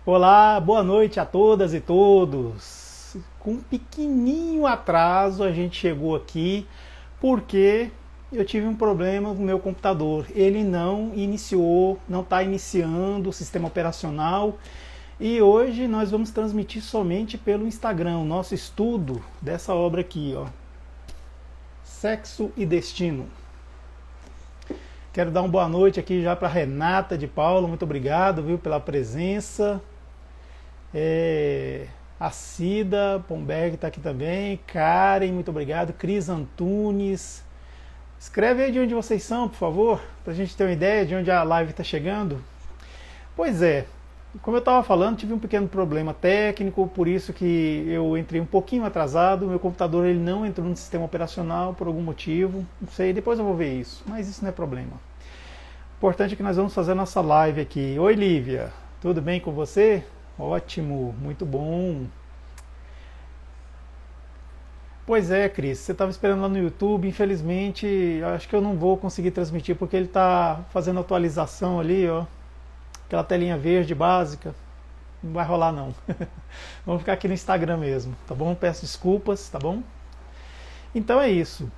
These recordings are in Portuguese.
Olá, boa noite a todas e todos. Com um pequenininho atraso a gente chegou aqui porque eu tive um problema no meu computador. Ele não iniciou, não está iniciando o sistema operacional e hoje nós vamos transmitir somente pelo Instagram o nosso estudo dessa obra aqui, ó, Sexo e Destino. Quero dar uma boa noite aqui já para Renata de Paula, muito obrigado, viu, pela presença. A Cida Pomberg está aqui também, Karen, muito obrigado, Cris Antunes. Escreve aí de onde vocês são, por favor, para a gente ter uma ideia de onde a live está chegando. Pois é, como eu estava falando, tive um pequeno problema técnico, por isso que eu entrei um pouquinho atrasado. Meu computador ele não entrou no sistema operacional por algum motivo, não sei, depois eu vou ver isso, mas isso não é problema. O importante é que nós vamos fazer a nossa live aqui. Oi Lívia, tudo bem com você? Ótimo, muito bom. Pois é, Cris, você estava esperando lá no YouTube, infelizmente, acho que eu não vou conseguir transmitir porque ele está fazendo atualização ali, ó. Aquela telinha verde básica, não vai rolar não. Vamos ficar aqui no Instagram mesmo, tá bom? Peço desculpas, tá bom? Então é isso.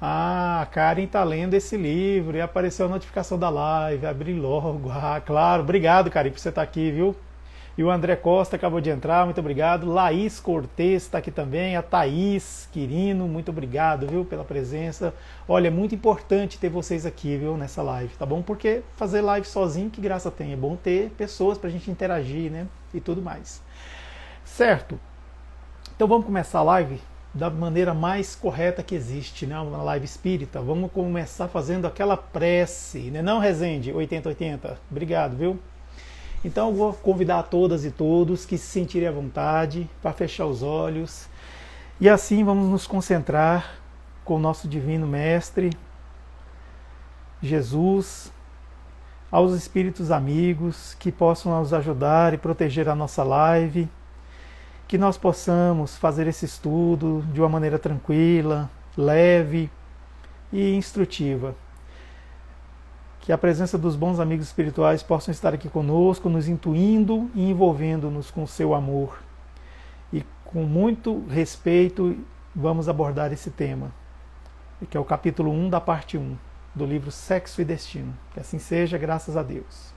Ah, a Karen está lendo esse livro e apareceu a notificação da live, abri logo. Ah, claro, obrigado, Karen, por você estar aqui, viu? E o André Costa acabou de entrar, muito obrigado. Laís Cortez está aqui também, a Thaís Quirino, muito obrigado, viu, pela presença. Olha, é muito importante ter vocês aqui, viu, nessa live, tá bom? Porque fazer live sozinho, que graça tem? É bom ter pessoas para a gente interagir, né? E tudo mais. Certo? Então vamos começar a live da maneira mais correta que existe, né? Uma live espírita. Vamos começar fazendo aquela prece, né? Não, Rezende, 8080. Obrigado, viu? Então eu vou convidar a todas e todos que se sentirem à vontade para fechar os olhos e assim vamos nos concentrar com o nosso Divino Mestre, Jesus, aos espíritos amigos que possam nos ajudar e proteger a nossa live, que nós possamos fazer esse estudo de uma maneira tranquila, leve e instrutiva. Que a presença dos bons amigos espirituais possam estar aqui conosco, nos intuindo e envolvendo-nos com o seu amor. E com muito respeito vamos abordar esse tema, que é o capítulo 1 da parte 1 do livro Sexo e Destino. Que assim seja, graças a Deus.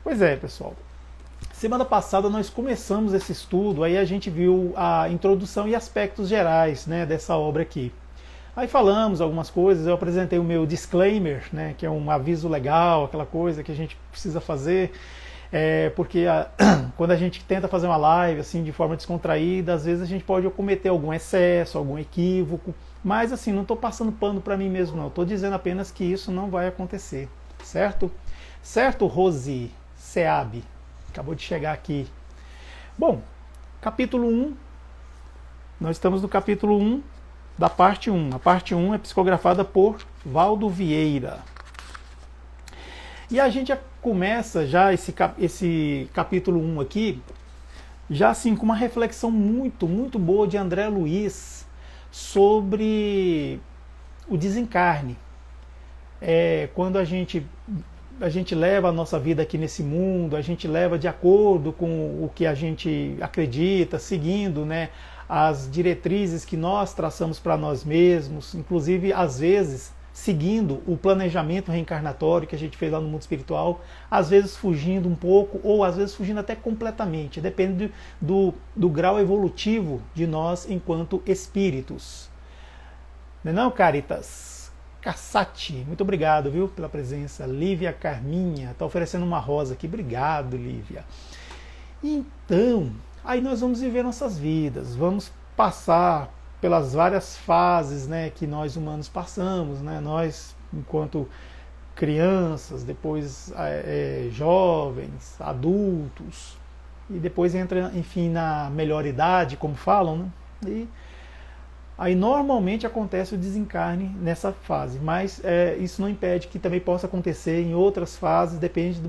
Pois é, pessoal. Semana passada nós começamos esse estudo, aí a gente viu a introdução e aspectos gerais, né, dessa obra aqui. Aí falamos algumas coisas, eu apresentei o meu disclaimer, né, que é um aviso legal, aquela coisa que a gente precisa fazer, porque quando a gente tenta fazer uma live assim de forma descontraída, às vezes a gente pode cometer algum excesso, algum equívoco, mas assim, não estou passando pano para mim mesmo não, estou dizendo apenas que isso não vai acontecer, certo? Certo, Rosi Seab? Acabou de chegar aqui. Bom, capítulo 1, nós estamos no capítulo 1, da parte 1. A parte 1 é psicografada por Valdo Vieira. E a gente já começa já esse capítulo 1 aqui, já assim com uma reflexão muito, muito boa de André Luiz sobre o desencarne. Quando a gente leva a nossa vida aqui nesse mundo, a gente leva de acordo com o que a gente acredita, seguindo, né, as diretrizes que nós traçamos para nós mesmos, inclusive às vezes seguindo o planejamento reencarnatório que a gente fez lá no mundo espiritual, às vezes fugindo um pouco ou às vezes fugindo até completamente, depende do grau evolutivo de nós enquanto espíritos. Não é não, Caritas? Cassati, muito obrigado, viu, pela presença. Lívia Carminha, está oferecendo uma rosa aqui, obrigado, Lívia. Então, aí nós vamos viver nossas vidas, vamos passar pelas várias fases, né, que nós humanos passamos, né, nós enquanto crianças, depois jovens, adultos, e depois entra, enfim, na melhor idade, como falam, né, e aí normalmente acontece o desencarne nessa fase, mas isso não impede que também possa acontecer em outras fases, depende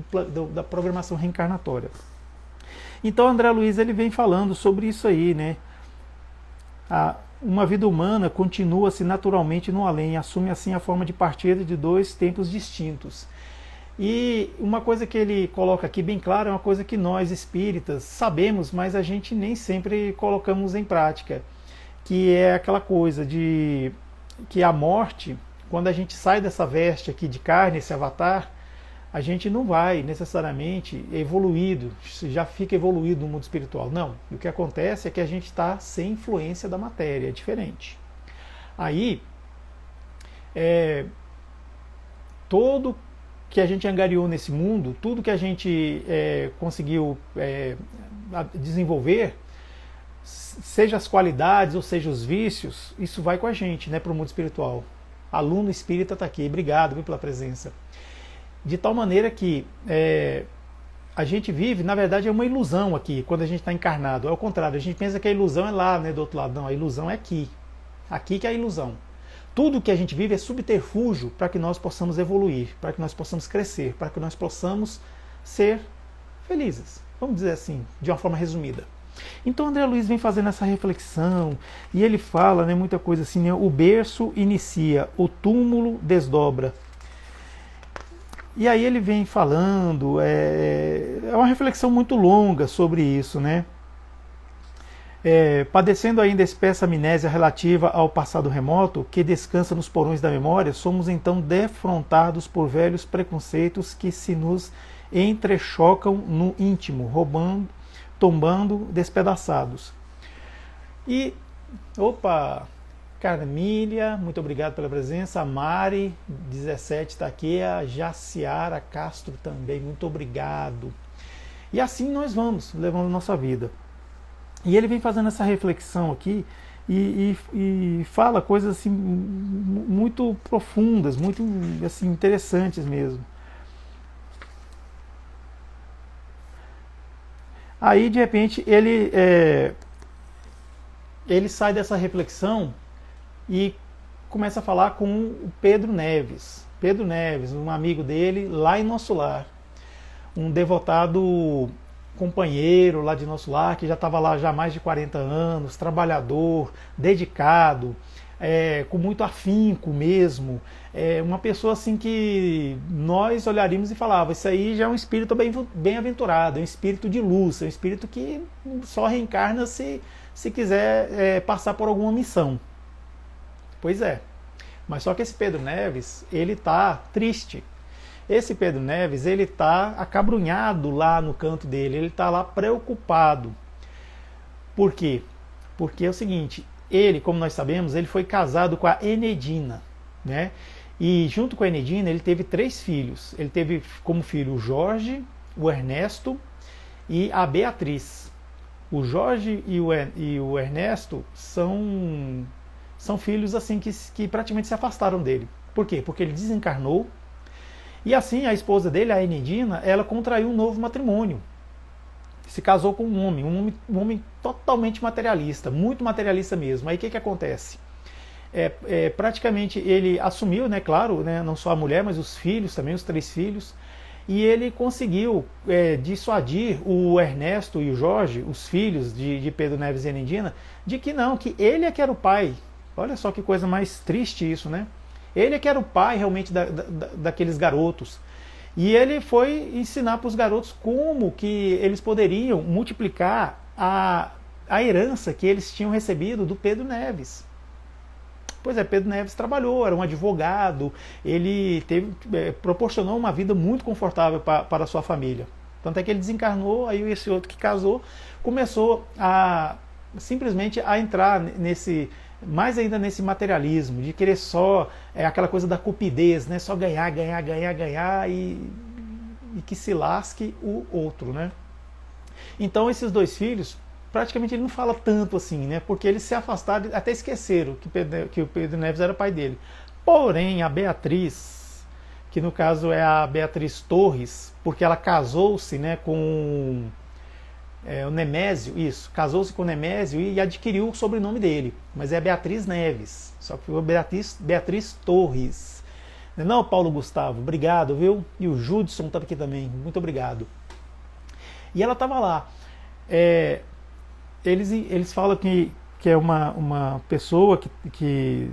da programação reencarnatória. Então André Luiz ele vem falando sobre isso aí, né? Uma vida humana continua-se naturalmente no além, assume assim a forma de partida de dois tempos distintos. E uma coisa que ele coloca aqui bem claro é uma coisa que nós espíritas sabemos, mas a gente nem sempre colocamos em prática, que é aquela coisa de que a morte, quando a gente sai dessa veste aqui de carne, esse avatar, a gente não vai necessariamente evoluído, já fica evoluído no mundo espiritual. Não. O que acontece é que a gente está sem influência da matéria, é diferente. Aí, todo que a gente angariou nesse mundo, tudo que a gente conseguiu desenvolver, seja as qualidades ou seja os vícios, isso vai com a gente, né, para o mundo espiritual. Aluno espírita está aqui, obrigado pela presença. De tal maneira que a gente vive, na verdade, é uma ilusão aqui, quando a gente está encarnado. É o contrário, a gente pensa que a ilusão é lá, né, do outro lado. Não, a ilusão é aqui. Aqui que é a ilusão. Tudo que a gente vive é subterfúgio para que nós possamos evoluir, para que nós possamos crescer, para que nós possamos ser felizes. Vamos dizer assim, de uma forma resumida. Então André Luiz vem fazendo essa reflexão e ele fala, né, muita coisa assim, né, o berço inicia, o túmulo desdobra. E aí ele vem falando, é uma reflexão muito longa sobre isso, né? Padecendo ainda espessa amnésia relativa ao passado remoto, que descansa nos porões da memória, somos então defrontados por velhos preconceitos que se nos entrechocam no íntimo, roubando, tombando despedaçados. E, opa, Carmília, muito obrigado pela presença. A Mari, 17, está aqui. A Jaciara Castro também, muito obrigado. E assim nós vamos levando nossa vida. E ele vem fazendo essa reflexão aqui e fala coisas assim muito profundas, muito assim, interessantes mesmo. Aí, de repente, ele sai dessa reflexão e começa a falar com o Pedro Neves. Pedro Neves, um amigo dele lá em Nosso Lar. Um devotado companheiro lá de Nosso Lar, que já estava lá já há mais de 40 anos, trabalhador, dedicado, com muito afinco mesmo. Uma pessoa assim que nós olharíamos e falava, isso aí já é um espírito bem-aventurado, é um espírito de luz, é um espírito que só reencarna se quiser passar por alguma missão. Pois é, mas só que esse Pedro Neves, ele está triste. Esse Pedro Neves, ele está acabrunhado lá no canto dele, ele está lá preocupado. Por quê? Porque é o seguinte, ele, como nós sabemos, ele foi casado com a Enedina, né? E junto com a Enedina, ele teve 3 filhos. Ele teve como filho o Jorge, o Ernesto e a Beatriz. O Jorge e o Ernesto são filhos assim que praticamente se afastaram dele. Por quê? Porque ele desencarnou e assim a esposa dele, a Enedina, ela contraiu um novo matrimônio. Se casou com um homem totalmente materialista, muito materialista mesmo. Aí o que acontece? Praticamente ele assumiu, né, claro, né, não só a mulher, mas os filhos também, os 3 filhos, e ele conseguiu dissuadir o Ernesto e o Jorge, os filhos de Pedro Neves e Enedina, de que não, que ele é que era o pai. Olha só que coisa mais triste isso, né? Ele é que era o pai realmente daqueles garotos. E ele foi ensinar para os garotos como que eles poderiam multiplicar a herança que eles tinham recebido do Pedro Neves. Pois é, Pedro Neves trabalhou, era um advogado, ele proporcionou uma vida muito confortável para a sua família. Tanto é que ele desencarnou, aí esse outro que casou começou a simplesmente a entrar mais ainda nesse materialismo, de querer só aquela coisa da cupidez, né? Só ganhar e que se lasque o outro, né? Então esses 2 filhos, praticamente ele não fala tanto assim, né? Porque eles se afastaram, até esqueceram que o Pedro Neves era pai dele. Porém, a Beatriz, que no caso é a Beatriz Torres, porque ela casou-se, né, com o Nemésio, isso, casou-se com o Nemésio e adquiriu o sobrenome dele, mas é Beatriz Neves, só que foi Beatriz Torres. Não, Paulo Gustavo, obrigado, viu? E o Judson estava aqui também, muito obrigado. E ela estava lá. Eles falam que é uma pessoa que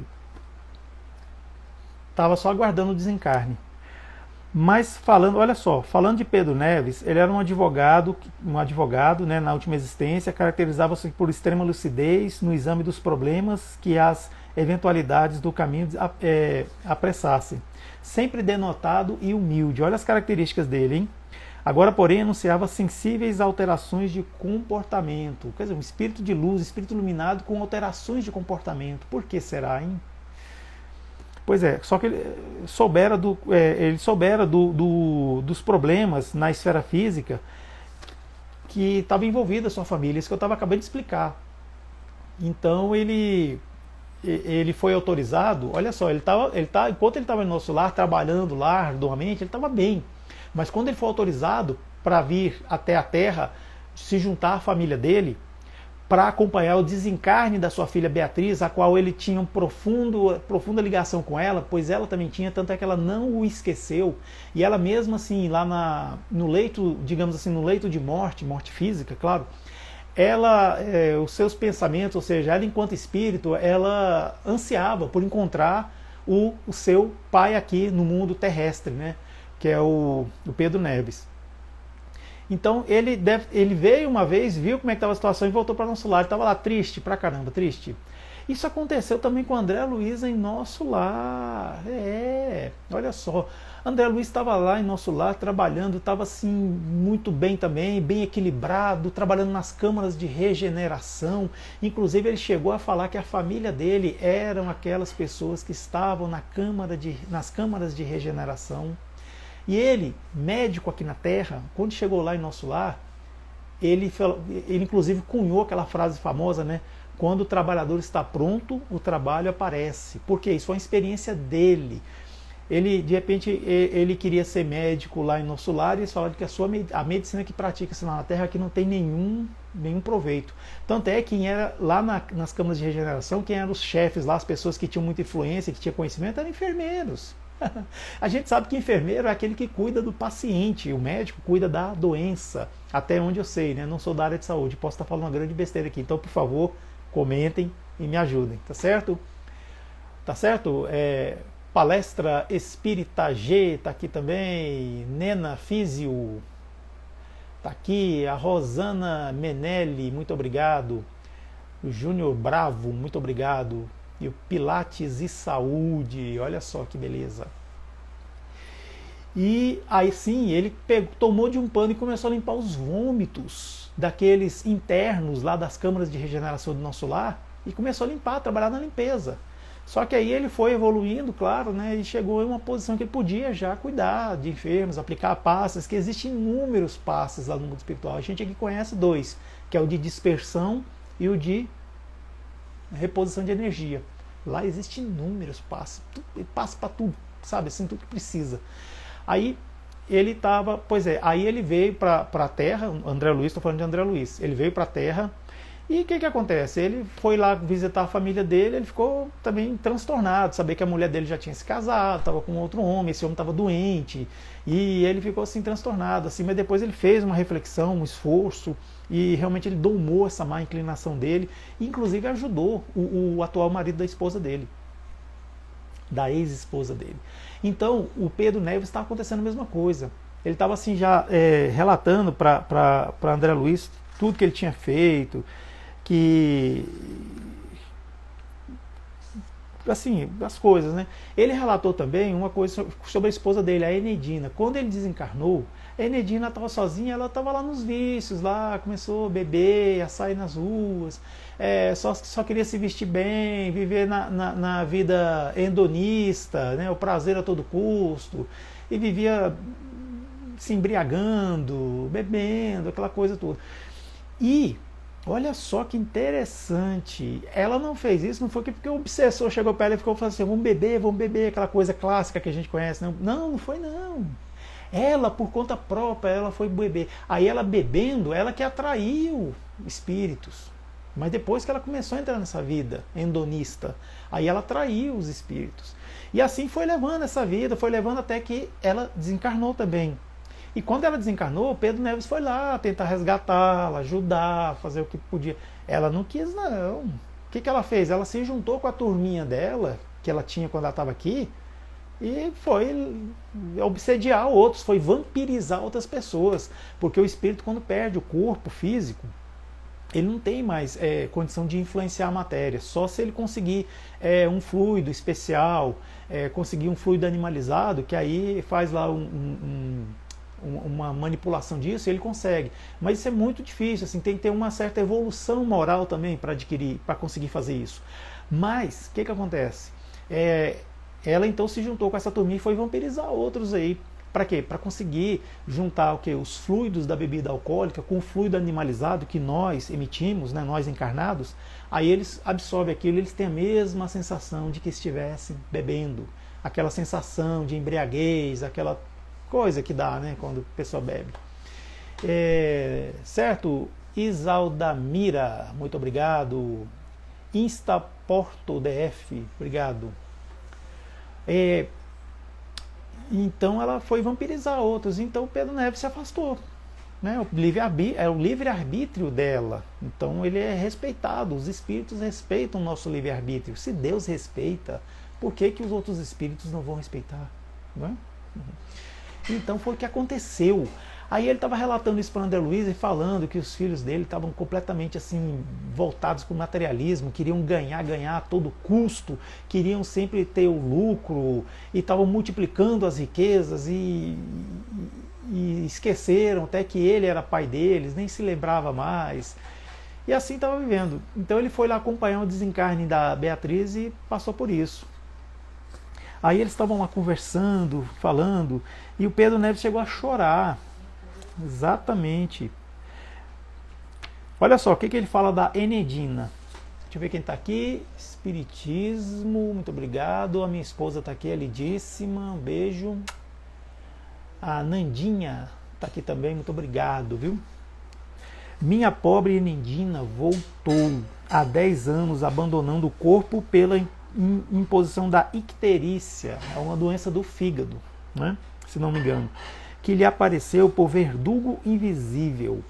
estava só aguardando o desencarne. Mas falando, olha só, falando de Pedro Neves, ele era um advogado, né, na última existência, caracterizava-se por extrema lucidez no exame dos problemas que as eventualidades do caminho apressassem. Sempre denotado e humilde. Olha as características dele, hein? Agora, porém, anunciava sensíveis alterações de comportamento. Quer dizer, um espírito de luz, espírito iluminado com alterações de comportamento. Por que será, hein? Pois é, só que ele soubera, dos problemas na esfera física que estava envolvida a sua família, isso que eu acabando de explicar. Então ele foi autorizado, olha só, enquanto ele estava no nosso lar, trabalhando lá arduamente, ele estava bem. Mas quando ele foi autorizado para vir até a Terra, se juntar à família dele, para acompanhar o desencarne da sua filha Beatriz, a qual ele tinha profunda ligação com ela, pois ela também tinha, tanto é que ela não o esqueceu, e ela mesmo assim, lá no leito, digamos assim, no leito de morte física, claro, ela, os seus pensamentos, ou seja, ela enquanto espírito, ela ansiava por encontrar o seu pai aqui no mundo terrestre, né, que é o Pedro Neves. Então ele veio uma vez, viu como é que estava a situação e voltou para nosso lar. Ele estava lá triste pra caramba, triste. Isso aconteceu também com André Luiz em nosso lar. Olha só. André Luiz estava lá em nosso lar trabalhando, estava assim muito bem também, bem equilibrado, trabalhando nas câmaras de regeneração. Inclusive ele chegou a falar que a família dele eram aquelas pessoas que estavam nas câmaras de regeneração. E ele, médico aqui na Terra, quando chegou lá em nosso lar, ele inclusive cunhou aquela frase famosa, né? Quando o trabalhador está pronto, o trabalho aparece. Porque isso foi uma experiência dele. Ele, de repente, ele queria ser médico lá em nosso lar e eles falaram que a medicina que pratica-se lá na Terra aqui não tem nenhum proveito. Tanto é que quem era lá nas câmaras de regeneração, quem eram os chefes lá, as pessoas que tinham muita influência, que tinham conhecimento, eram enfermeiros. A gente sabe que enfermeiro é aquele que cuida do paciente, o médico cuida da doença, até onde eu sei, né? Não sou da área de saúde, posso estar falando uma grande besteira aqui, então por favor, comentem e me ajudem, tá certo? Tá certo? Palestra Espírita G tá aqui também, Nena Físio tá aqui, a Rosana Menelli, muito obrigado, o Júnior Bravo, muito obrigado. E o Pilates e Saúde, olha só que beleza. E aí sim, ele tomou de um pano e começou a limpar os vômitos daqueles internos lá das câmaras de regeneração do nosso lar e começou a limpar, a trabalhar na limpeza. Só que aí ele foi evoluindo, claro, né, e chegou em uma posição que ele podia já cuidar de enfermos, aplicar passes, que existem inúmeros passes lá no mundo espiritual. A gente aqui conhece dois, que é o de dispersão e o de reposição de energia. Lá existem inúmeros passos, passa para tudo, sabe, assim, tudo que precisa. Aí ele estava, aí ele veio para a Terra, André Luiz, estou falando de André Luiz, ele veio para a Terra e o que acontece? Ele foi lá visitar a família dele, ele ficou também transtornado, saber que a mulher dele já tinha se casado, estava com outro homem, esse homem estava doente, e ele ficou assim transtornado, assim, mas depois ele fez uma reflexão, um esforço, e realmente ele domou essa má inclinação dele, e inclusive ajudou o atual marido da esposa dele, da ex-esposa dele. Então o Pedro Neves estava acontecendo a mesma coisa. Ele estava assim já relatando para André Luiz tudo que ele tinha feito, que assim, as coisas, né? Ele relatou também uma coisa sobre a esposa dele, a Enedina. Quando ele desencarnou, a Enedina estava sozinha, ela estava lá nos vícios, lá começou a beber, a sair nas ruas, só queria se vestir bem, viver na vida hedonista, né? O prazer a todo custo, e vivia se embriagando, bebendo, aquela coisa toda. E olha só que interessante, ela não fez isso, não foi porque o obsessor chegou para ela e ficou falando assim, vamos beber, aquela coisa clássica que a gente conhece. Não foi não. Ela, por conta própria, ela foi beber. Aí ela bebendo, ela que atraiu espíritos. Mas depois que ela começou a entrar nessa vida hedonista, aí ela atraiu os espíritos. E assim foi levando essa vida, foi levando até que ela desencarnou também. E quando ela desencarnou, Pedro Neves foi lá tentar resgatá-la, ajudar, fazer o que podia. Ela não quis, não. O que ela fez? Ela se juntou com a turminha dela, que ela tinha quando ela estava aqui, e foi obsediar outros, foi vampirizar outras pessoas, porque o espírito, quando perde o corpo físico, ele não tem mais condição de influenciar a matéria, só se ele conseguir um fluido especial, conseguir um fluido animalizado, que aí faz lá uma manipulação disso, ele consegue. Mas isso é muito difícil, assim, tem que ter uma certa evolução moral também para adquirir, para conseguir fazer isso. Mas, o que acontece? Ela então se juntou com essa turminha e foi vampirizar outros aí. Para quê? Para conseguir juntar o quê? Os fluidos da bebida alcoólica com o fluido animalizado que nós emitimos, né, nós encarnados, aí eles absorvem aquilo, eles têm a mesma sensação de que estivessem bebendo, aquela sensação de embriaguez, aquela coisa que dá, né, quando a pessoa bebe. Certo? Isaldamira, muito obrigado. Instaporto DF, obrigado. Então ela foi vampirizar outros, então o Pedro Neves se afastou. Né? É o livre-arbítrio dela, então ele é respeitado, os espíritos respeitam o nosso livre-arbítrio. Se Deus respeita, por que os outros espíritos não vão respeitar? Não é? Então foi o que aconteceu. Aí ele estava relatando isso para André Luiz e falando que os filhos dele estavam completamente assim voltados para o materialismo, queriam ganhar a todo custo, queriam sempre ter o lucro e estavam multiplicando as riquezas e esqueceram até que ele era pai deles, nem se lembrava mais. E assim estava vivendo. Então ele foi lá acompanhar o desencarne da Beatriz e passou por isso. Aí eles estavam lá conversando, falando, e o Pedro Neves chegou a chorar. Exatamente. Olha só, o que ele fala da Enedina. Deixa eu ver quem está aqui. Espiritismo, muito obrigado. A minha esposa está aqui, é lindíssima. Um beijo. A Nandinha está aqui também, muito obrigado, viu? Minha pobre Enedina voltou há 10 anos abandonando o corpo pela imposição da icterícia, é uma doença do fígado, né? Se não me engano, que lhe apareceu por verdugo invisível,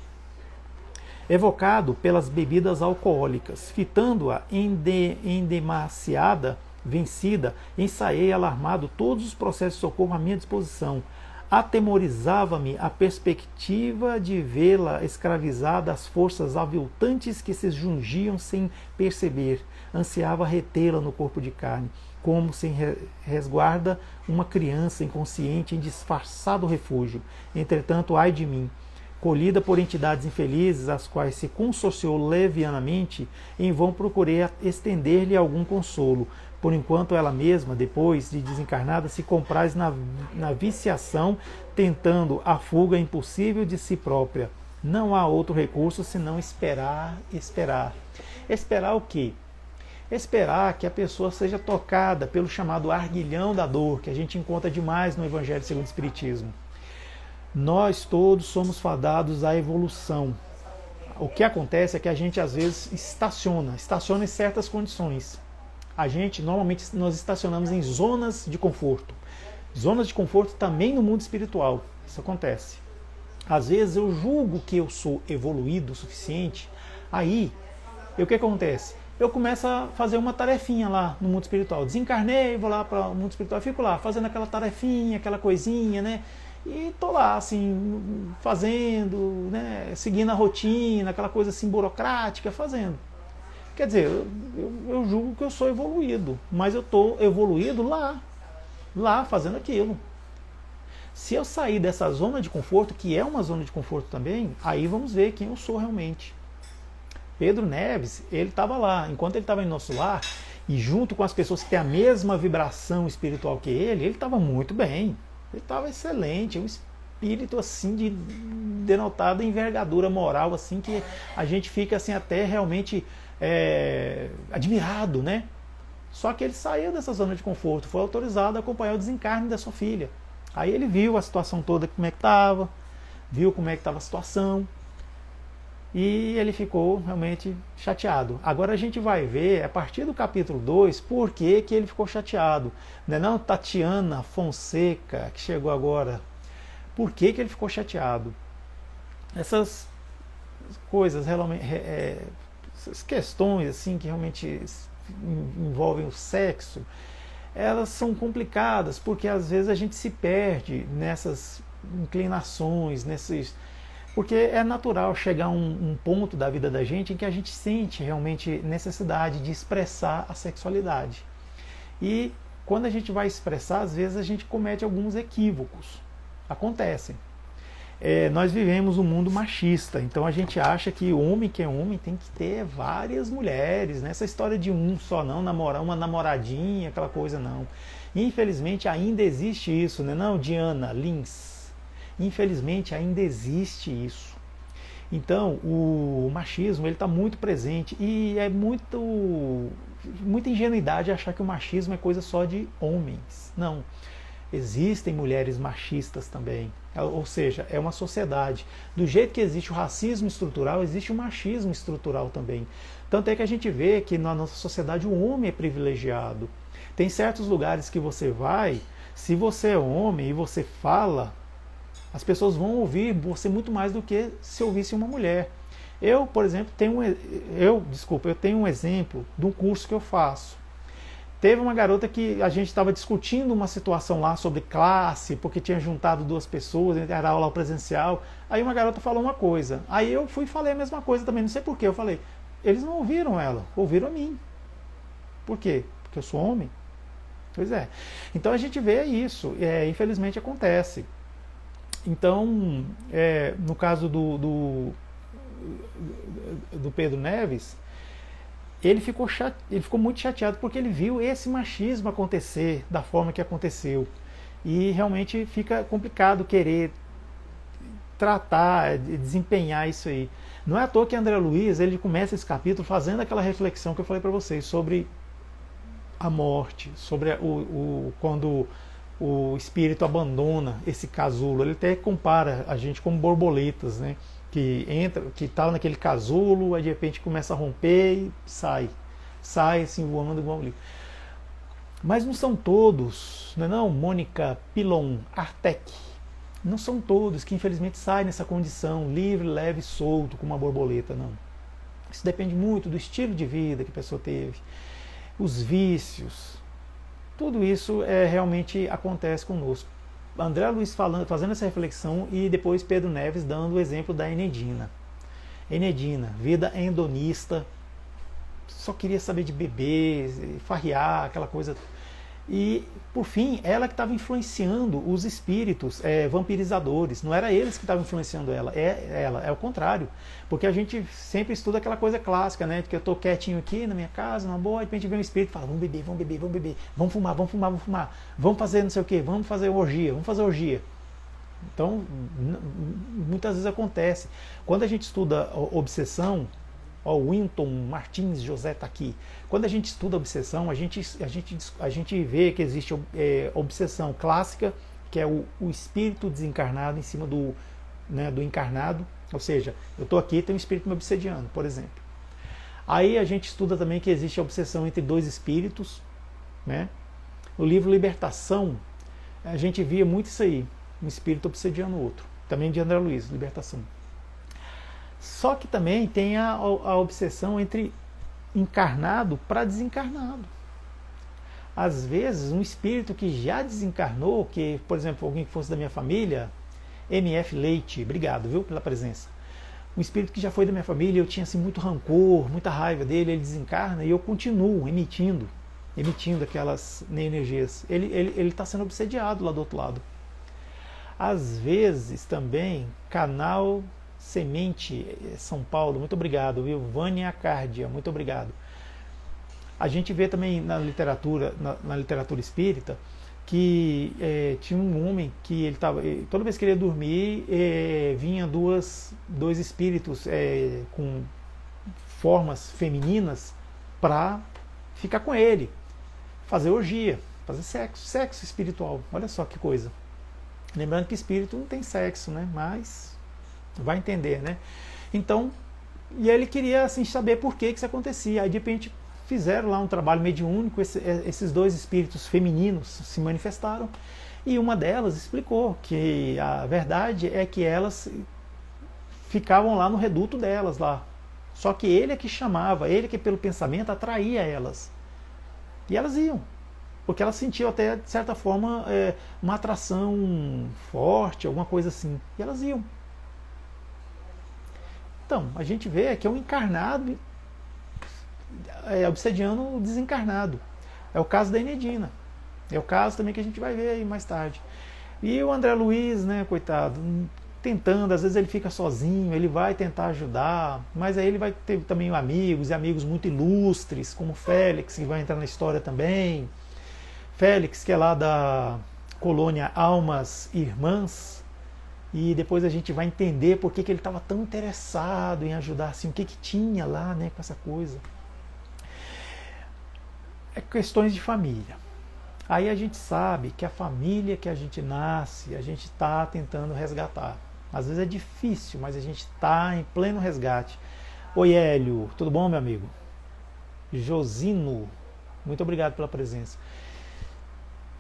evocado pelas bebidas alcoólicas. Fitando-a endemasiada, vencida, ensaiei alarmado todos os processos de socorro à minha disposição. Atemorizava-me a perspectiva de vê-la escravizada às forças aviltantes que se jungiam sem perceber. Ansiava retê-la no corpo de carne, como se resguarda uma criança inconsciente em disfarçado refúgio. Entretanto, ai de mim, colhida por entidades infelizes, às quais se consorciou levianamente, em vão procurei estender-lhe algum consolo. Por enquanto ela mesma, depois de desencarnada, se compraz na viciação, tentando a fuga impossível de si própria. Não há outro recurso senão esperar. Esperar o quê? Esperar que a pessoa seja tocada pelo chamado arguilhão da dor, que a gente encontra demais no Evangelho segundo o Espiritismo. Nós todos somos fadados à evolução. O que acontece é que a gente às vezes estaciona em certas condições. Normalmente nós estacionamos em zonas de conforto. Zonas de conforto também no mundo espiritual. Isso acontece. Às vezes eu julgo que eu sou evoluído o suficiente. Aí, o que acontece? Eu começo a fazer uma tarefinha lá no mundo espiritual. Desencarnei, vou lá para o mundo espiritual, fico lá fazendo aquela tarefinha, aquela coisinha, né? E tô lá, assim, fazendo, né? Seguindo a rotina, aquela coisa assim burocrática, fazendo. Quer dizer, eu julgo que eu sou evoluído, mas eu estou evoluído lá fazendo aquilo. Se eu sair dessa zona de conforto, que é uma zona de conforto também, aí vamos ver quem eu sou realmente. Pedro Neves, ele estava lá, enquanto ele estava em nosso lar, e junto com as pessoas que têm a mesma vibração espiritual que ele estava muito bem, ele estava excelente, um espírito assim de denotada envergadura moral, assim que a gente fica assim até realmente admirado, né? Só que ele saiu dessa zona de conforto, foi autorizado a acompanhar o desencarne da sua filha. Aí ele viu a situação toda, como é que estava, viu como é que estava a situação, e ele ficou realmente chateado. Agora a gente vai ver, a partir do capítulo 2, por que ele ficou chateado. Não é não? Tatiana Fonseca, que chegou agora. Por que ele ficou chateado? Essas coisas realmente... essas questões assim que realmente envolvem o sexo, elas são complicadas, porque às vezes a gente se perde nessas inclinações, porque é natural chegar a um ponto da vida da gente em que a gente sente realmente necessidade de expressar a sexualidade. E quando a gente vai expressar, às vezes a gente comete alguns equívocos. Acontecem. Nós vivemos um mundo machista, então a gente acha que homem que é homem tem que ter várias mulheres, né? Essa história de um só não, namorar uma namoradinha, aquela coisa não. Infelizmente ainda existe isso, né? Não, Diana Lins. Infelizmente ainda existe isso. Então o machismo ele está muito presente e é muita ingenuidade achar que o machismo é coisa só de homens. Não. Existem mulheres machistas também, ou seja, é uma sociedade. Do jeito que existe o racismo estrutural, existe o machismo estrutural também. Tanto é que a gente vê que na nossa sociedade o homem é privilegiado. Tem certos lugares que você vai, se você é homem e você fala, as pessoas vão ouvir você muito mais do que se ouvisse uma mulher. Eu, por exemplo, tenho um exemplo de um curso que eu faço. Teve uma garota que a gente estava discutindo uma situação lá sobre classe, porque tinha juntado duas pessoas, era aula presencial. Aí uma garota falou uma coisa. Aí eu fui e falei a mesma coisa também, não sei porquê. Eu falei, eles não ouviram ela, ouviram a mim. Por quê? Porque eu sou homem? Pois é. Então a gente vê isso, infelizmente acontece. Então, no caso do Pedro Neves, ele ficou muito chateado porque ele viu esse machismo acontecer da forma que aconteceu. E realmente fica complicado querer tratar, desempenhar isso aí. Não é à toa que André Luiz ele começa esse capítulo fazendo aquela reflexão que eu falei para vocês sobre a morte, sobre quando o espírito abandona esse casulo. Ele até compara a gente como borboletas, né? Que está naquele casulo, aí de repente começa a romper e sai assim voando igual um livro. Mas não são todos, não é não? Mônica Pilon Artec, não são todos que infelizmente saem nessa condição livre, leve, solto, como uma borboleta, não. Isso depende muito do estilo de vida que a pessoa teve, os vícios, tudo isso realmente acontece conosco. André Luiz fazendo essa reflexão e depois Pedro Neves dando o exemplo da Enedina. Enedina, vida hedonista, só queria saber de beber, farrear, aquela coisa. E, por fim, ela que estava influenciando os espíritos vampirizadores. Não era eles que estavam influenciando ela, é o contrário. Porque a gente sempre estuda aquela coisa clássica, né? Que eu estou quietinho aqui na minha casa, numa boa, e de repente vem um espírito e fala, vamos beber, vamos beber, vamos beber, vamos fumar, vamos fumar, vamos fumar, vamos fazer não sei o quê, vamos fazer orgia, vamos fazer orgia. Então, muitas vezes acontece. Quando a gente estuda obsessão, o Winton Martins José está aqui. Quando a gente estuda obsessão, a gente vê que existe obsessão clássica, que é o espírito desencarnado em cima do encarnado. Ou seja, eu estou aqui e tem um espírito me obsediando, por exemplo. Aí a gente estuda também que existe a obsessão entre dois espíritos. Né? No livro Libertação, a gente via muito isso aí. Um espírito obsediando o outro. Também de André Luiz, Libertação. Só que também tem a obsessão entre encarnado para desencarnado. Às vezes, um espírito que já desencarnou, que, por exemplo, alguém que fosse da minha família, MF Leite, obrigado, viu, pela presença. Um espírito que já foi da minha família, eu tinha assim, muito rancor, muita raiva dele, ele desencarna e eu continuo emitindo aquelas energias. Ele está sendo obsediado lá do outro lado. Às vezes também, canal Semente São Paulo, muito obrigado, viu? Vânia Cárdia, muito obrigado. A gente vê também na literatura espírita que tinha um homem que ele tava, toda vez que ele ia dormir, vinha dois espíritos com formas femininas para ficar com ele, fazer orgia, fazer sexo espiritual. Olha só que coisa. Lembrando que espírito não tem sexo, né? Mas vai entender, né? Então, e ele queria assim saber por que isso acontecia. Aí de repente fizeram lá um trabalho mediúnico, esses dois espíritos femininos se manifestaram e uma delas explicou que a verdade é que elas ficavam lá no reduto delas lá. Só que ele é que chamava, ele que pelo pensamento atraía elas. E elas iam. porque ela sentiu até, de certa forma, uma atração forte, alguma coisa assim, e elas iam. Então, a gente vê que é um encarnado obsediando o desencarnado. É o caso da Enedina. É o caso também que a gente vai ver aí mais tarde. E o André Luiz, né, coitado, tentando, às vezes ele fica sozinho, ele vai tentar ajudar, mas aí ele vai ter também amigos, e amigos muito ilustres, como Félix, que vai entrar na história também. Félix, que é lá da colônia Almas Irmãs, e depois a gente vai entender por que ele estava tão interessado em ajudar, assim, o que tinha lá, né, com essa coisa. É questões de família. Aí a gente sabe que a família que a gente nasce, a gente está tentando resgatar. Às vezes é difícil, mas a gente está em pleno resgate. Oi, Hélio, tudo bom, meu amigo? Josino, muito obrigado pela presença.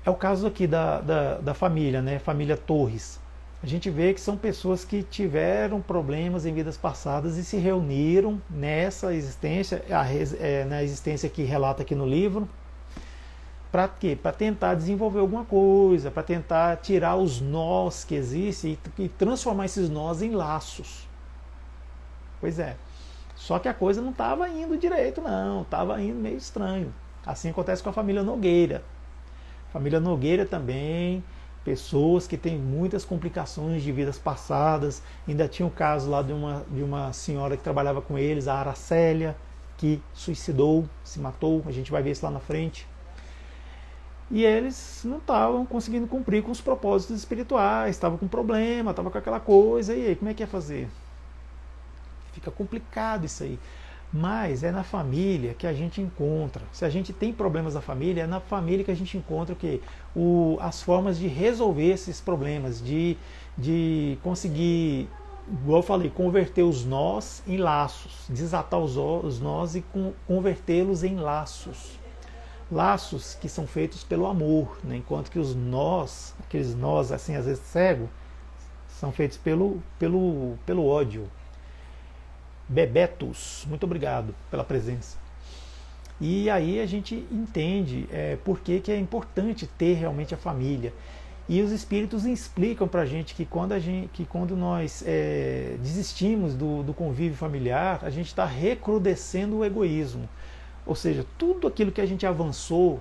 É o caso aqui da família, né? Família Torres. A gente vê que são pessoas que tiveram problemas em vidas passadas e se reuniram nessa existência, na existência que relata aqui no livro. Para quê? Para tentar desenvolver alguma coisa, para tentar tirar os nós que existem e transformar esses nós em laços. Pois é. Só que a coisa não estava indo direito, não. Estava indo meio estranho. Assim acontece com a família Nogueira. Família Nogueira também, pessoas que têm muitas complicações de vidas passadas. Ainda tinha o caso lá de uma senhora que trabalhava com eles, a Aracélia, que suicidou, se matou. A gente vai ver isso lá na frente. E eles não estavam conseguindo cumprir com os propósitos espirituais, estavam com problema, estavam com aquela coisa, e aí, como é que ia fazer? Fica complicado isso aí. Mas é na família que a gente encontra. Se a gente tem problemas na família, é na família que a gente encontra o quê? As formas de resolver esses problemas, de conseguir, igual eu falei, converter os nós em laços, desatar os nós e convertê-los em laços. Laços que são feitos pelo amor, né? Enquanto que os nós, aqueles nós assim às vezes cegos, são feitos pelo ódio. Bebetos, muito obrigado pela presença. E aí a gente entende por que é importante ter realmente a família. E os espíritos explicam para a gente que quando nós desistimos do convívio familiar, a gente está recrudescendo o egoísmo. Ou seja, tudo aquilo que a gente avançou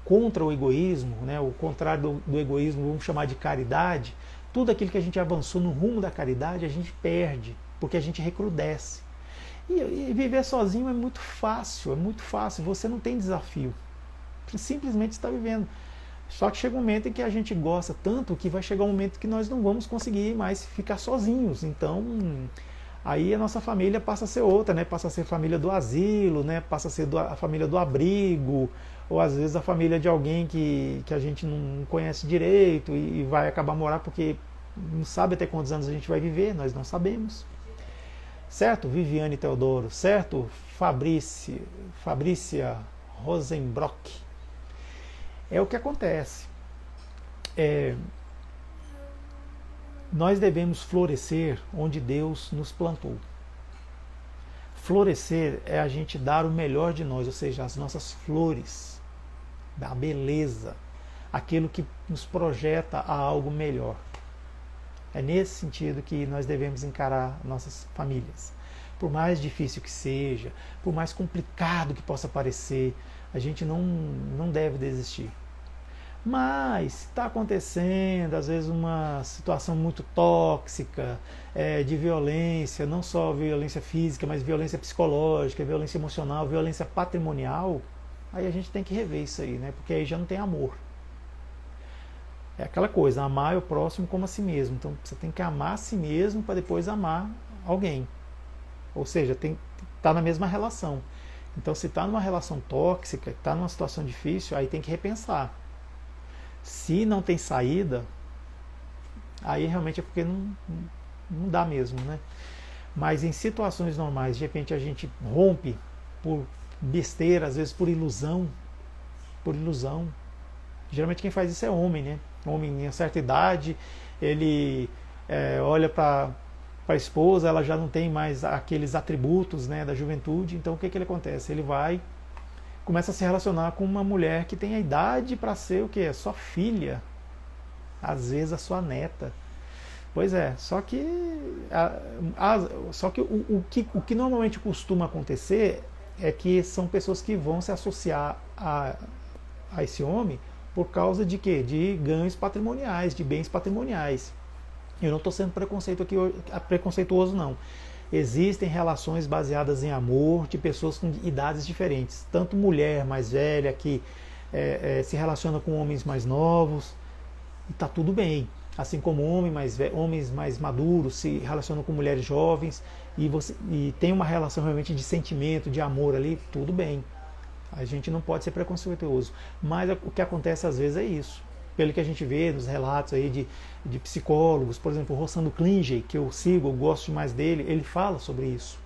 contra o egoísmo, né, o contrário do egoísmo, vamos chamar de caridade, tudo aquilo que a gente avançou no rumo da caridade, a gente perde, porque a gente recrudesce. E viver sozinho é muito fácil, você não tem desafio. Você simplesmente está vivendo. Só que chega um momento em que a gente gosta tanto que vai chegar um momento que nós não vamos conseguir mais ficar sozinhos. Então, aí a nossa família passa a ser outra, né? Passa a ser a família do asilo, né? Passa a ser a família do abrigo, ou às vezes a família de alguém que a gente não conhece direito e vai acabar morar porque não sabe até quantos anos a gente vai viver, nós não sabemos. Certo, Viviane Teodoro? Certo, Fabrícia Rosenbrock? É o que acontece. Nós devemos florescer onde Deus nos plantou. Florescer é a gente dar o melhor de nós, ou seja, as nossas flores, da beleza, aquilo que nos projeta a algo melhor. É nesse sentido que nós devemos encarar nossas famílias. Por mais difícil que seja, por mais complicado que possa parecer, a gente não deve desistir. Mas está acontecendo, às vezes, uma situação muito tóxica, de violência, não só violência física, mas violência psicológica, violência emocional, violência patrimonial, aí a gente tem que rever isso aí, né? Porque aí já não tem amor. É aquela coisa, amar o próximo como a si mesmo. Então você tem que amar a si mesmo para depois amar alguém. Ou seja, tá na mesma relação. Então se está numa relação tóxica, está numa situação difícil, aí tem que repensar. Se não tem saída, aí realmente é porque não dá mesmo, né? Mas em situações normais, de repente a gente rompe por besteira, às vezes por ilusão. Geralmente quem faz isso é homem, né? Homem em certa idade, ele olha para a esposa, ela já não tem mais aqueles atributos, né, da juventude, então o que ele acontece? Ele vai começa a se relacionar com uma mulher que tem a idade para ser o quê? Sua filha, às vezes a sua neta. Pois é, só que, o que normalmente costuma acontecer é que são pessoas que vão se associar a esse homem por causa de quê? De ganhos patrimoniais, de bens patrimoniais. Eu não estou sendo preconceituoso, não. Existem relações baseadas em amor de pessoas com idades diferentes. Tanto mulher mais velha que se relaciona com homens mais novos, e está tudo bem. Assim como homens mais maduros se relacionam com mulheres jovens e tem uma relação realmente de sentimento, de amor ali, tudo bem. A gente não pode ser preconceituoso. Mas o que acontece às vezes é isso. Pelo que a gente vê nos relatos aí de psicólogos, por exemplo, o Rossano Klinger, que eu sigo, eu gosto demais dele, ele fala sobre isso.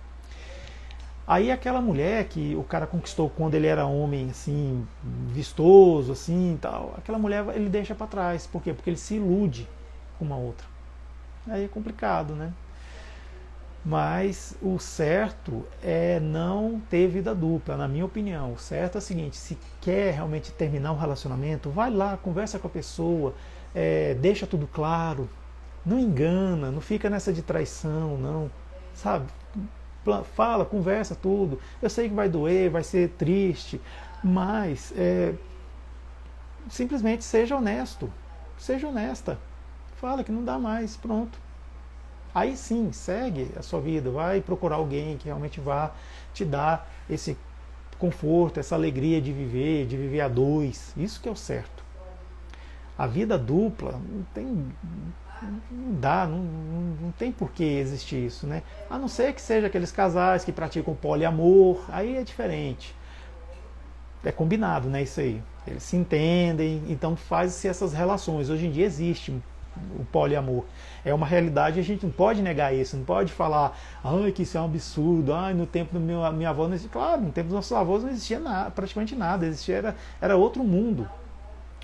Aí aquela mulher que o cara conquistou quando ele era homem, assim, vistoso, assim, tal, aquela mulher ele deixa para trás. Por quê? Porque ele se ilude com uma outra. Aí é complicado, né? Mas o certo é não ter vida dupla, na minha opinião. O certo é o seguinte: se quer realmente terminar um relacionamento, vai lá, conversa com a pessoa, deixa tudo claro, não engana, não fica nessa de traição, não, sabe? Fala, conversa tudo. Eu sei que vai doer, vai ser triste, mas simplesmente seja honesto, seja honesta. Fala que não dá mais, pronto. Aí sim, segue a sua vida, vai procurar alguém que realmente vá te dar esse conforto, essa alegria de viver a dois. Isso que é o certo. A vida dupla não tem por que existir isso, né? A não ser que seja aqueles casais que praticam poliamor, aí é diferente. É combinado, né, isso aí. Eles se entendem, então faz-se essas relações. Hoje em dia existe o poliamor. É uma realidade, a gente não pode negar isso, não pode falar, que isso é um absurdo, no tempo da minha avó não existia. Claro, no tempo dos nossos avós não existia nada, praticamente nada, era outro mundo.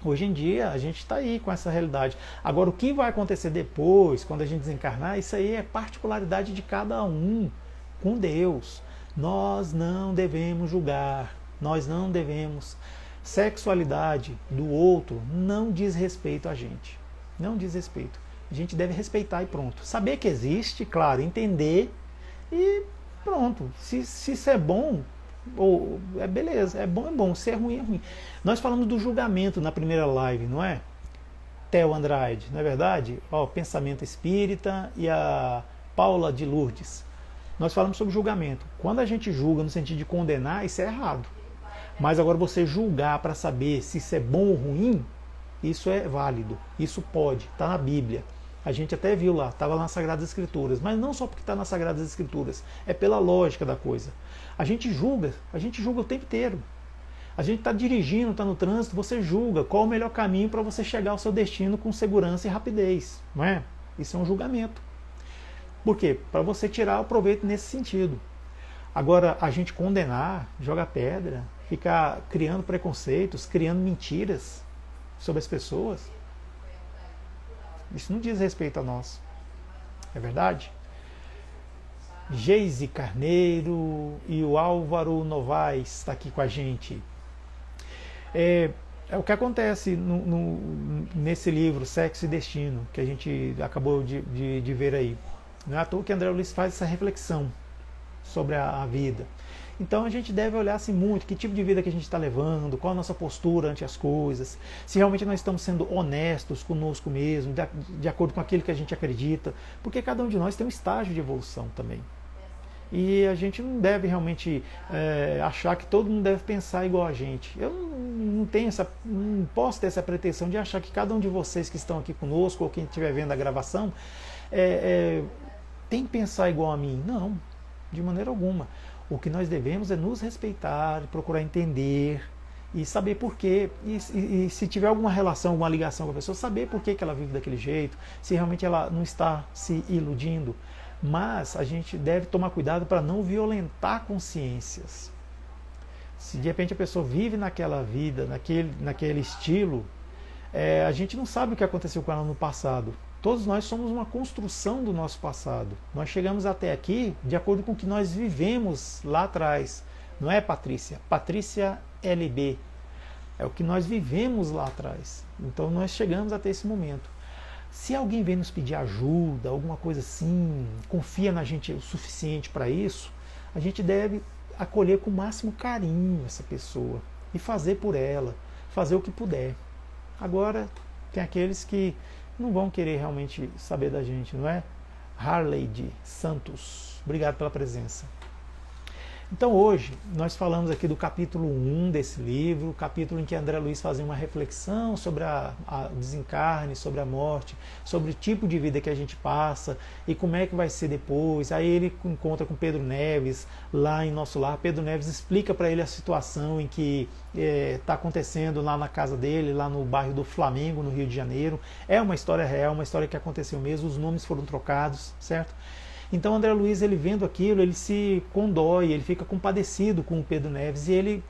Hoje em dia a gente está aí com essa realidade. Agora, o que vai acontecer depois, quando a gente desencarnar, isso aí é particularidade de cada um com Deus. Nós não devemos julgar, nós não devemos. Sexualidade do outro não diz respeito a gente. Não diz respeito. A gente deve respeitar e pronto. Saber que existe, claro, entender e pronto. Se isso é bom, beleza, é bom, se é ruim, é ruim. Nós falamos do julgamento na primeira live, não é? Theo Andrade, não é verdade? Pensamento Espírita e a Paula de Lourdes. Nós falamos sobre julgamento. Quando a gente julga no sentido de condenar, isso é errado. Mas agora você julgar para saber se isso é bom ou ruim, isso é válido, isso pode, está na Bíblia. A gente até viu lá, estava nas Sagradas Escrituras, mas não só porque está nas Sagradas Escrituras, é pela lógica da coisa. A gente julga o tempo inteiro. A gente está dirigindo, está no trânsito, você julga qual o melhor caminho para você chegar ao seu destino com segurança e rapidez, não é? Isso é um julgamento. Por quê? Para você tirar o proveito nesse sentido. Agora, a gente condenar, jogar pedra, ficar criando preconceitos, criando mentiras sobre as pessoas, isso não diz respeito a nós. É verdade? Geise Carneiro e o Álvaro Novaes está aqui com a gente. É o que acontece nesse livro, Sexo e Destino, que a gente acabou de ver aí. Não é à toa que André Luiz faz essa reflexão sobre a vida. Então a gente deve olhar assim muito que tipo de vida que a gente está levando, qual a nossa postura ante as coisas, se realmente nós estamos sendo honestos conosco mesmo, de acordo com aquilo que a gente acredita, porque cada um de nós tem um estágio de evolução também. E a gente não deve realmente achar que todo mundo deve pensar igual a gente. Eu não posso ter essa pretensão de achar que cada um de vocês que estão aqui conosco, ou quem estiver vendo a gravação, tem que pensar igual a mim. Não, de maneira alguma. O que nós devemos é nos respeitar, procurar entender e saber por quê. E se tiver alguma relação, alguma ligação com a pessoa, saber por que ela vive daquele jeito, se realmente ela não está se iludindo. Mas a gente deve tomar cuidado para não violentar consciências. Se de repente a pessoa vive naquela vida, naquele estilo, a gente não sabe o que aconteceu com ela no passado. Todos nós somos uma construção do nosso passado. Nós chegamos até aqui de acordo com o que nós vivemos lá atrás. Não é, Patrícia? Patrícia LB. É o que nós vivemos lá atrás. Então nós chegamos até esse momento. Se alguém vem nos pedir ajuda, alguma coisa assim, confia na gente o suficiente para isso, a gente deve acolher com o máximo carinho essa pessoa e fazer por ela, fazer o que puder. Agora, tem aqueles que não vão querer realmente saber da gente, não é? Harley de Santos, obrigado pela presença. Então hoje nós falamos aqui do capítulo 1 desse livro, o capítulo em que André Luiz fazia uma reflexão sobre o desencarne, sobre a morte, sobre o tipo de vida que a gente passa e como é que vai ser depois. Aí ele encontra com Pedro Neves lá em Nosso Lar. Pedro Neves explica para ele a situação em que está acontecendo lá na casa dele, lá no bairro do Flamengo, no Rio de Janeiro. É uma história real, uma história que aconteceu mesmo, os nomes foram trocados, certo? Então André Luiz, ele vendo aquilo, ele se condói, ele fica compadecido com o Pedro Neves e ele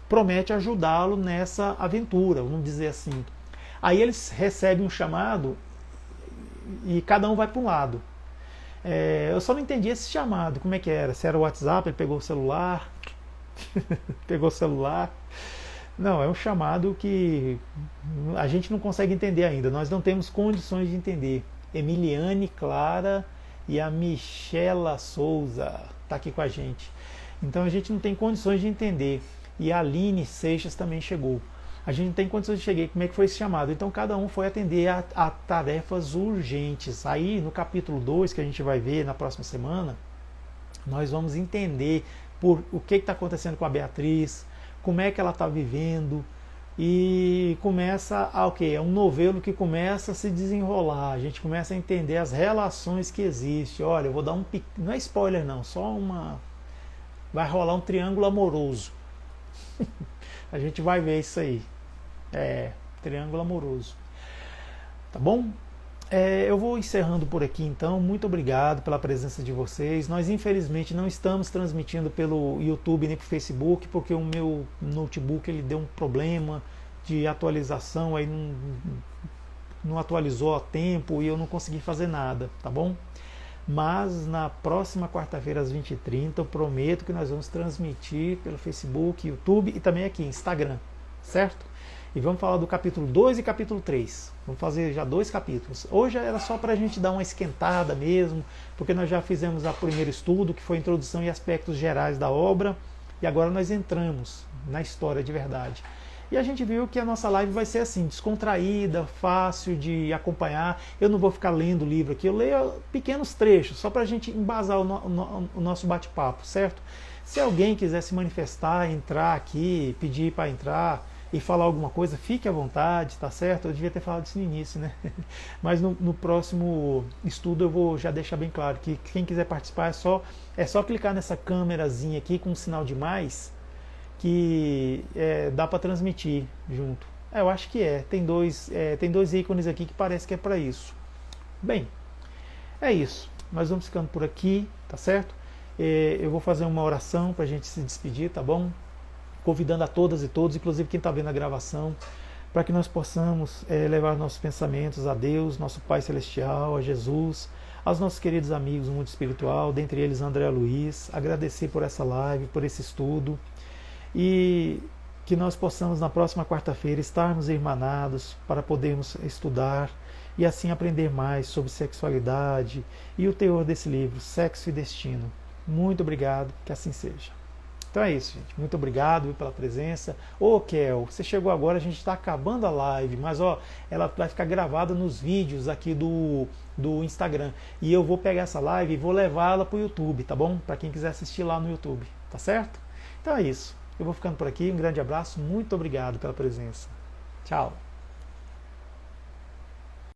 promete ajudá-lo nessa aventura, vamos dizer assim. Aí eles recebem um chamado e cada um vai para um lado. Eu só não entendi esse chamado, como é que era? Se era o WhatsApp, ele pegou o celular, pegou o celular. Não, é um chamado que a gente não consegue entender ainda, nós não temos condições de entender. Emiliane Clara e a Michela Souza está aqui com a gente. Então a gente não tem condições de entender. E a Aline Seixas também chegou. A gente não tem condições de chegar como é que foi esse chamado. Então cada um foi atender a tarefas urgentes. Aí no capítulo 2, que a gente vai ver na próxima semana, nós vamos entender o que está acontecendo com a Beatriz, como é que ela está vivendo. E começa a o quê? É um novelo que começa a se desenrolar. A gente começa a entender as relações que existem. Olha, eu vou dar não é spoiler não, só uma... Vai rolar um triângulo amoroso. A gente vai ver isso aí. Triângulo amoroso. Tá bom? Eu vou encerrando por aqui então. Muito obrigado pela presença de vocês. Nós infelizmente não estamos transmitindo pelo YouTube nem pelo Facebook, porque o meu notebook ele deu um problema de atualização, aí não atualizou a tempo e eu não consegui fazer nada, tá bom? Mas na próxima quarta-feira às 20h30 eu prometo que nós vamos transmitir pelo Facebook, YouTube e também aqui Instagram, certo? E vamos falar do capítulo 2 e capítulo 3. Vamos fazer já 2 capítulos. Hoje era só para a gente dar uma esquentada mesmo, porque nós já fizemos o primeiro estudo, que foi a introdução e aspectos gerais da obra, e agora nós entramos na história de verdade. E a gente viu que a nossa live vai ser assim, descontraída, fácil de acompanhar. Eu não vou ficar lendo o livro aqui, eu leio pequenos trechos, só para a gente embasar o nosso bate-papo, certo? Se alguém quiser se manifestar, entrar aqui, pedir para entrar e falar alguma coisa, fique à vontade, tá certo? Eu devia ter falado isso no início, né? Mas no próximo estudo eu vou já deixar bem claro que quem quiser participar é só clicar nessa câmerazinha aqui com um sinal de mais, que dá para transmitir junto. Eu acho que tem dois ícones aqui que parece que é para isso. Bem, é isso. Nós vamos ficando por aqui, tá certo? Eu vou fazer uma oração para a gente se despedir, tá bom? Convidando a todas e todos, inclusive quem está vendo a gravação, para que nós possamos levar nossos pensamentos a Deus, nosso Pai Celestial, a Jesus, aos nossos queridos amigos do mundo espiritual, dentre eles André Luiz, agradecer por essa live, por esse estudo, e que nós possamos na próxima quarta-feira estarmos irmanados para podermos estudar e assim aprender mais sobre sexualidade e o teor desse livro, Sexo e Destino. Muito obrigado, que assim seja. Então é isso, gente. Muito obrigado pela presença. Ô, Kel, você chegou agora, a gente está acabando a live, mas ela vai ficar gravada nos vídeos aqui do Instagram. E eu vou pegar essa live e vou levá-la para o YouTube, tá bom? Para quem quiser assistir lá no YouTube, tá certo? Então é isso. Eu vou ficando por aqui. Um grande abraço. Muito obrigado pela presença. Tchau.